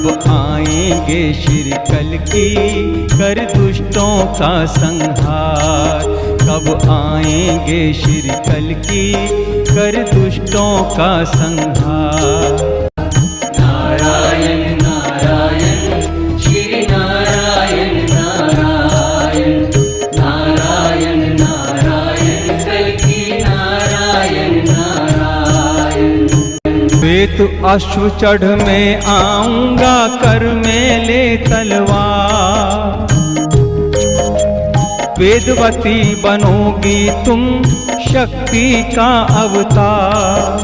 कब आएंगे श्री कल्कि कर दुष्टों का संहार। कब आएंगे श्री कल्कि कर दुष्टों का संहार। नारायण नारायण श्री नारायण नारायण नारायण नारायण कल्कि नारायण नारायण। श्वेत अश्व चढ़ में आऊंगा कर मेले तलवार। वेदवती बनोगी तुम शक्ति का अवतार।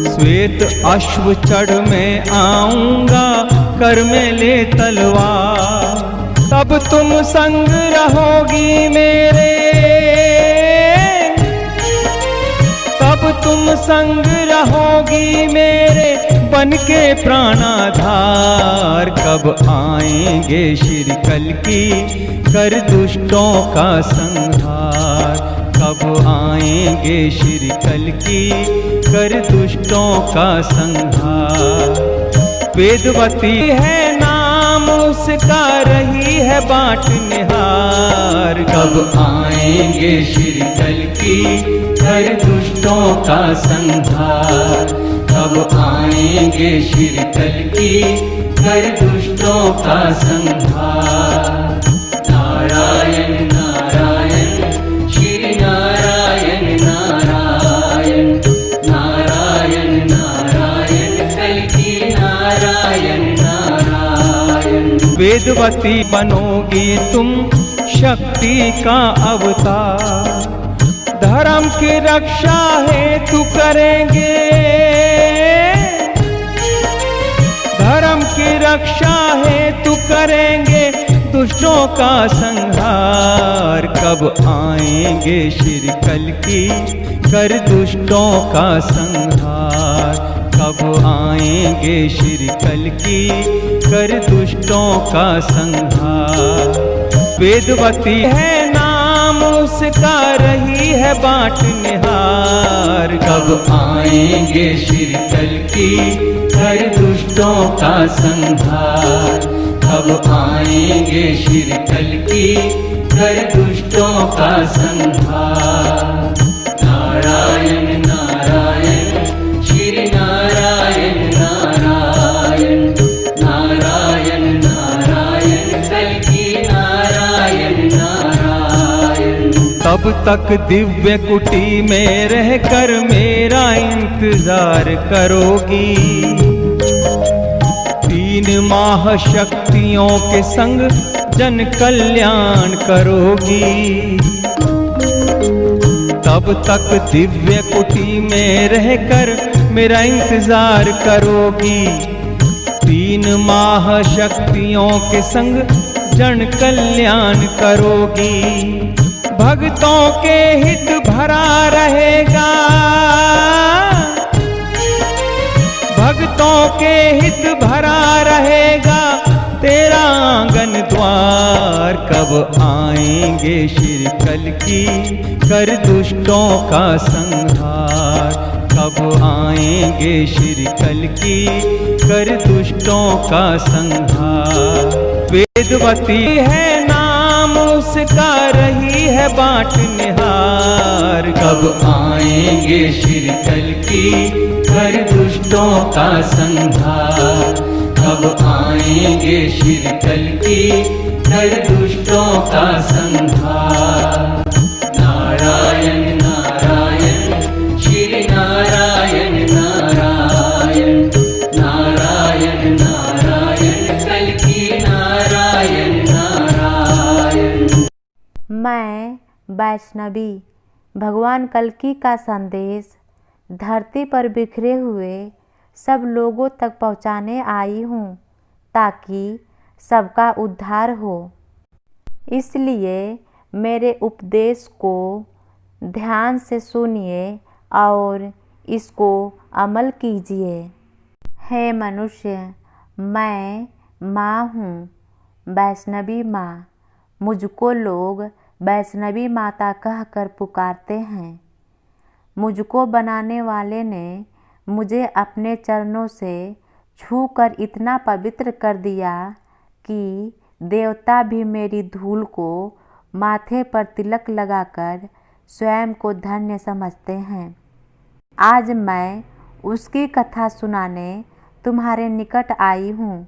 श्वेत अश्व चढ़ में आऊंगा कर मेले तलवार। तब तुम संग रहोगी मेरे, तब तुम संग रहोगी मेरे बन के प्राणाधार। कब आएंगे श्री कल्कि कर दुष्टों का संहार। कब आएंगे श्री कल्कि कर दुष्टों का संहार। वेदवती है नाम उसका रही है बाट निहार। कब आएंगे श्री कल्कि कर दुष्टों का संहार। कब आएंगे श्री कल्कि कर दुष्टों का संहार। नारायण नारायण श्री नारायण नारायण नारायण नारायण कल्कि नारायण नारायण। वेदवती बनोगी तुम शक्ति का अवतार। धर्म की रक्षा हेतु करेंगे, धर्म की रक्षा हेतु करेंगे दुष्टों का संहार। कब आएंगे श्री कल्कि कर दुष्टों का संहार। कब आएंगे श्री कल्कि कर दुष्टों का संहार। वेदवती है नाम उसका रही है बाट निहार। कब आएंगे श्री कल्कि कर दुष्टों का संहार। कब आएंगे श्री कल्कि कर दुष्टों का संहार। नारायण नारायण श्री नारायण नारायण नारायण नारायण कल्कि नारायण नारायण। तब तक दिव्य कुटी में रहकर मेरा इंतजार करोगी। 3 माह शक्तियों के संग जन कल्याण करोगी। तब तक दिव्य कुटी में रहकर मेरा इंतजार करोगी। 3 माह शक्तियों के संग जन कल्याण करोगी। भक्तों के हित भरा रहेगा, भक्तों के हित भरा रहेगा तेरा आंगन द्वार। कब आएंगे श्री कल्कि कर दुष्टों का संहार। कब आएंगे श्री कल्कि कर दुष्टों का संहार। वेदवती है नाम उसका रही है बाट निहार। कब आएंगे श्री कल्कि कर दुष्टों का संहार। कब आएंगे श्री कल्कि कर दुष्टों का संहार। नारायण नारायण श्री नारायण नारायण नारायण नारायण कल्कि नारायण नारायण। मैं वैष्णवी भगवान कल्कि का संदेश धरती पर बिखरे हुए सब लोगों तक पहुंचाने आई हूँ ताकि सबका उद्धार हो। इसलिए मेरे उपदेश को ध्यान से सुनिए और इसको अमल कीजिए। हे मनुष्य, मैं माँ हूँ, वैष्णवी माँ। मुझको लोग वैष्णवी माता कहकर पुकारते हैं। मुझको बनाने वाले ने मुझे अपने चरणों से छूकर इतना पवित्र कर दिया कि देवता भी मेरी धूल को माथे पर तिलक लगाकर स्वयं को धन्य समझते हैं। आज मैं उसकी कथा सुनाने तुम्हारे निकट आई हूँ,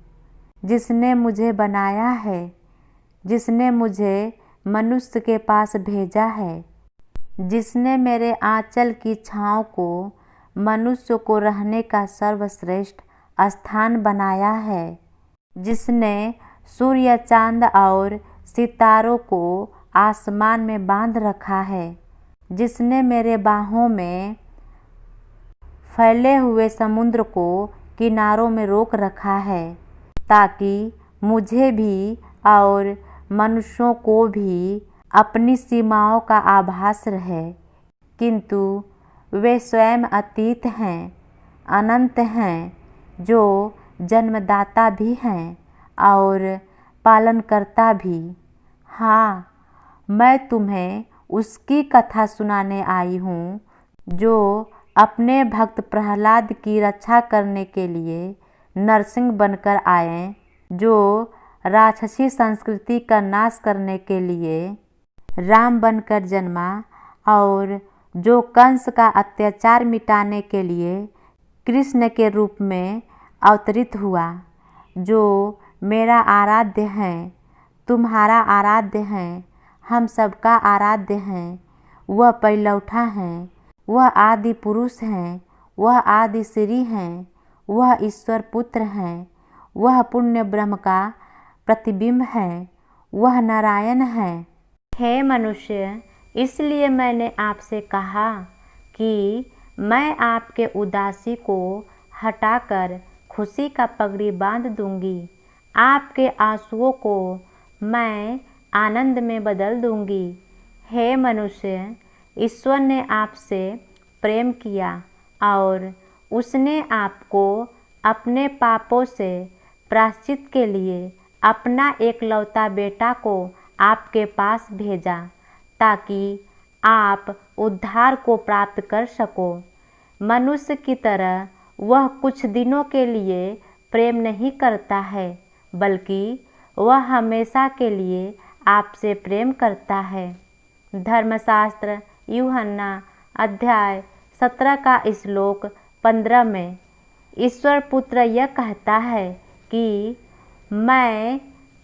जिसने मुझे बनाया है, जिसने मुझे मनुष्य के पास भेजा है, जिसने मेरे आंचल की छाँव को मनुष्य को रहने का सर्वश्रेष्ठ स्थान बनाया है, जिसने सूर्य चांद और सितारों को आसमान में बांध रखा है, जिसने मेरे बाहों में फैले हुए समुद्र को किनारों में रोक रखा है, ताकि मुझे भी और मनुष्यों को भी अपनी सीमाओं का आभास रहे। किंतु वे स्वयं अतीत हैं, अनंत हैं, जो जन्मदाता भी हैं और पालनकर्ता भी। हाँ, मैं तुम्हें उसकी कथा सुनाने आई हूँ, जो अपने भक्त प्रहलाद की रक्षा करने के लिए नरसिंह बनकर आए, जो राक्षसी संस्कृति का नाश करने के लिए राम बनकर जन्मा और जो कंस का अत्याचार मिटाने के लिए कृष्ण के रूप में अवतरित हुआ, जो मेरा आराध्य है, तुम्हारा आराध्य है, हम सबका आराध्य हैं। वह पैलौठा हैं, वह आदि पुरुष हैं, वह आदि श्री हैं, वह ईश्वर पुत्र हैं, वह पुण्य ब्रह्म का प्रतिबिंब है, वह नारायण है। हे मनुष्य, इसलिए मैंने आपसे कहा कि मैं आपके उदासी को हटाकर खुशी का पगड़ी बांध दूंगी, आपके आंसुओं को मैं आनंद में बदल दूंगी। हे मनुष्य, ईश्वर ने आपसे प्रेम किया और उसने आपको अपने पापों से प्रायश्चित के लिए अपना एकलौता बेटा को आपके पास भेजा, ताकि आप उद्धार को प्राप्त कर सको। मनुष्य की तरह वह कुछ दिनों के लिए प्रेम नहीं करता है, बल्कि वह हमेशा के लिए आपसे प्रेम करता है। धर्मशास्त्र यूहन्ना अध्याय 17 का श्लोक 15 में ईश्वर पुत्र यह कहता है कि मैं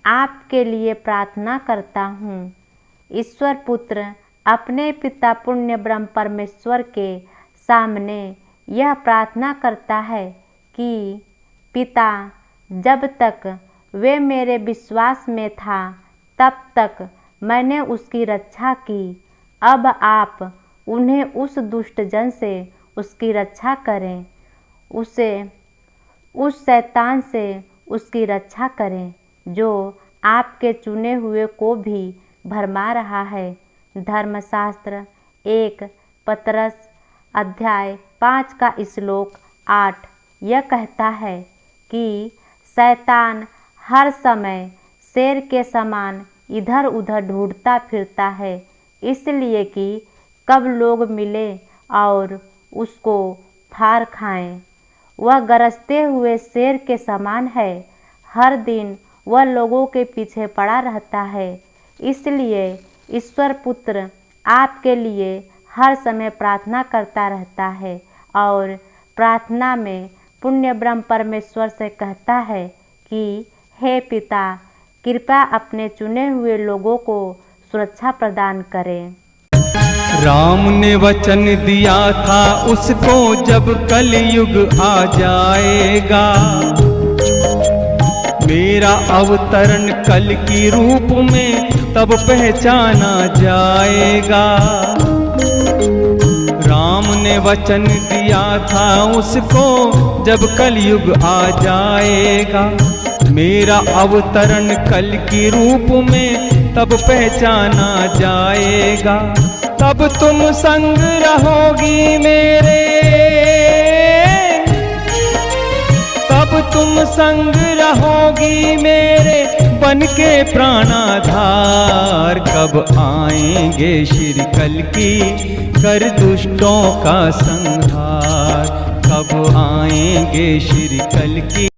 आपके लिए प्रार्थना करता हूँ। ईश्वर पुत्र अपने पिता पुण्य ब्रह्म परमेश्वर के सामने यह प्रार्थना करता है कि पिता, जब तक वे मेरे विश्वास में था, तब तक मैंने उसकी रक्षा की। अब आप उन्हें उस दुष्ट जन से उसकी रक्षा करें, उस शैतान से उसकी रक्षा करें, जो आपके चुने हुए को भी भरमा रहा है। धर्मशास्त्र 1 पतरस अध्याय 5 का श्लोक 8 यह कहता है कि शैतान हर समय शेर के समान इधर उधर ढूंढता फिरता है, इसलिए कि कब लोग मिले और उसको फाड़ खाएं। वह गरजते हुए शेर के समान है, हर दिन वह लोगों के पीछे पड़ा रहता है। इसलिए ईश्वर पुत्र आपके लिए हर समय प्रार्थना करता रहता है और प्रार्थना में पुण्य ब्रह्म परमेश्वर से कहता है कि हे पिता, कृपया अपने चुने हुए लोगों को सुरक्षा प्रदान करें। राम ने वचन दिया था उसको, जब कलयुग आ जाएगा, मेरा अवतरण कल की रूप में तब पहचाना जाएगा। राम ने वचन दिया था उसको, जब कलयुग आ जाएगा, मेरा अवतरण कल की रूप में तब पहचाना जाएगा। तब तुम संग रहोगी मेरे, तब तुम संग रहोगी मेरे, बन के प्राणाधार। कब आएंगे श्री कल की, कर दुष्टों का संहार। कब आएंगे श्री कल की।